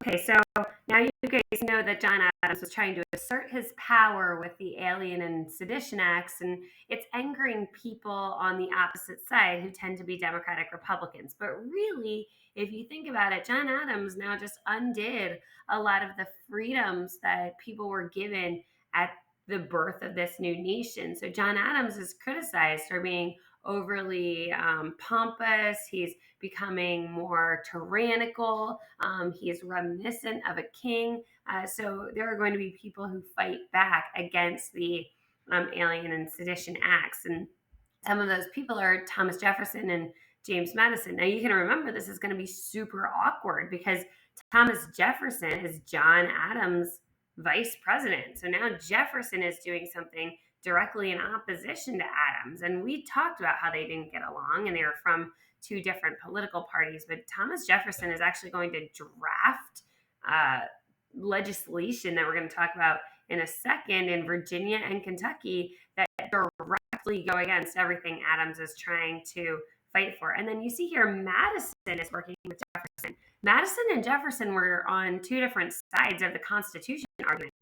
Okay, so now you guys know that John Adams was trying to assert his power with the Alien and Sedition Acts, and it's angering people on the opposite side who tend to be Democratic Republicans. But really, if you think about it, John Adams now just undid a lot of the freedoms that people were given at the birth of this new nation. So John Adams is criticized for being overly pompous. He's becoming more tyrannical. He is reminiscent of a king. So there are going to be people who fight back against the Alien and Sedition Acts. And some of those people are Thomas Jefferson and James Madison. Now you can remember this is going to be super awkward because Thomas Jefferson is John Adams' vice president. So now Jefferson is doing something directly in opposition to Adams. And we talked about how they didn't get along and they were from two different political parties. But Thomas Jefferson is actually going to draft uh, legislation that we're going to talk about in a second in Virginia and Kentucky that directly go against everything Adams is trying to fight for. And then you see here Madison is working with Jefferson. Madison and Jefferson were on two different sides of the Constitution argument.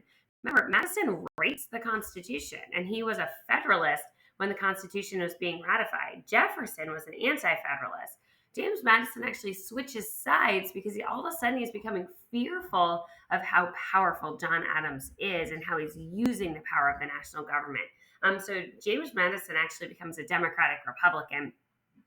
Remember, Madison writes the Constitution, and he was a Federalist when the Constitution was being ratified. Jefferson was an anti-Federalist. James Madison actually switches sides because all of a sudden he's becoming fearful of how powerful John Adams is and how he's using the power of the national government. So James Madison actually becomes a Democratic Republican.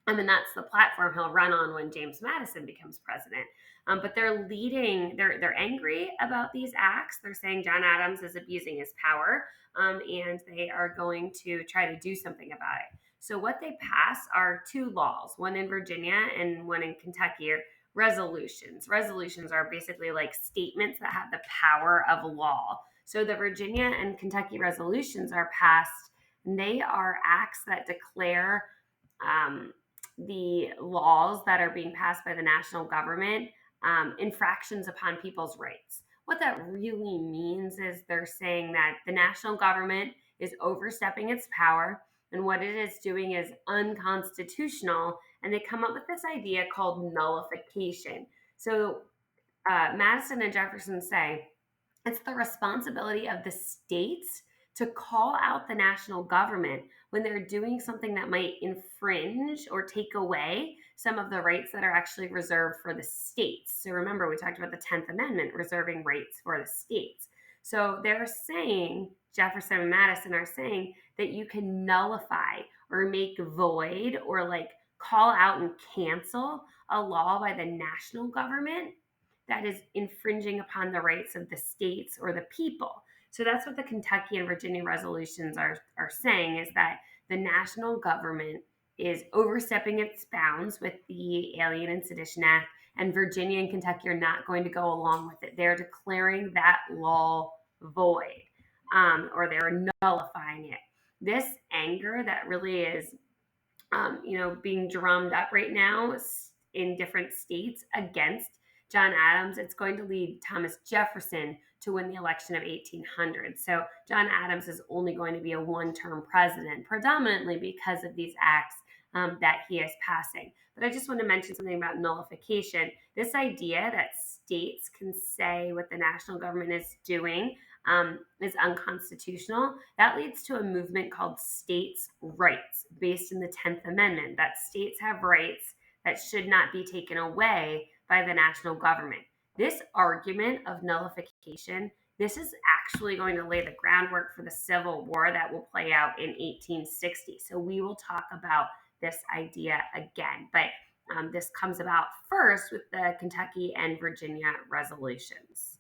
I mean, that's the platform he'll run on when James Madison becomes president. But they're angry about these acts. They're saying John Adams is abusing his power, and they are going to try to do something about it. So what they pass are two laws, one in Virginia and one in Kentucky, or resolutions. Resolutions are basically like statements that have the power of law. So the Virginia and Kentucky resolutions are passed, and they are acts that declare the laws that are being passed by the national government infractions upon people's rights. What that really means is they're saying that the national government is overstepping its power and what it is doing is unconstitutional. And they come up with this idea called nullification. So Madison and Jefferson say it's the responsibility of the states to call out the national government when they're doing something that might infringe or take away some of the rights that are actually reserved for the states. So remember, we talked about the 10th Amendment reserving rights for the states. So they're saying, Jefferson and Madison are saying that you can nullify or make void or like call out and cancel a law by the national government that is infringing upon the rights of the states or the people. So that's what the Kentucky and Virginia resolutions are saying is that the national government is overstepping its bounds with the Alien and Sedition Act, and Virginia and Kentucky are not going to go along with it. They're declaring that law void, or they're nullifying it. This anger that really is, being drummed up right now in different states against John Adams, it's going to lead Thomas Jefferson to win the election of 1800. So John Adams is only going to be a one-term president, predominantly because of these acts that he is passing. But I just want to mention something about nullification. This idea that states can say what the national government is doing is unconstitutional. That leads to a movement called states' rights, based in the 10th Amendment, that states have rights that should not be taken away by the national government. This argument of nullification, this is actually going to lay the groundwork for the Civil War that will play out in 1860. So we will talk about this idea again. But this comes about first with the Kentucky and Virginia resolutions.